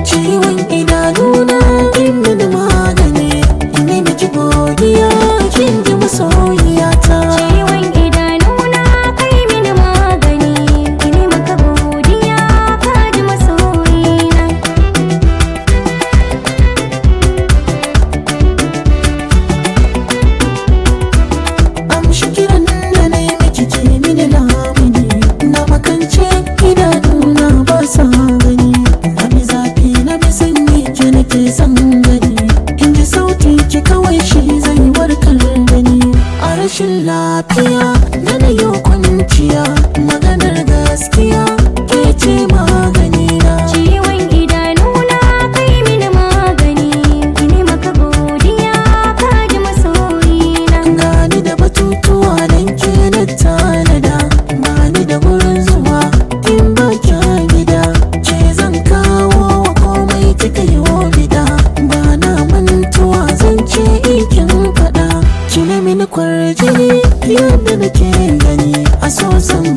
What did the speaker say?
ciwon idanuna kin mini magani, ina miki godiya kin ji masoyiyata. Ciwon idanuna kai mini magani, ina maka godiya ka ji masoyina. Amshi kiran da na yi miki ke mini lamuni, na makance idanuna ba sa gani, na bi zafi na bi sanyi ke nake son gani, in ji sauti ki kawai shi zai warkar da ni. A rashin lafiya da na yi kwanciya, maganar gaskiya ke ce maganina. Ciwon idanuna kai mini magani, ina maka godiya ka ji masoyina. Gani da batutuwa don ke na tanada, bani da wurin zuwa in ba kya gida, ke zan kawo wa komai kika yi bida, ba na mantuwa zan ce ikin faɗa, ki na mini kwarjini yadda nake gani a so san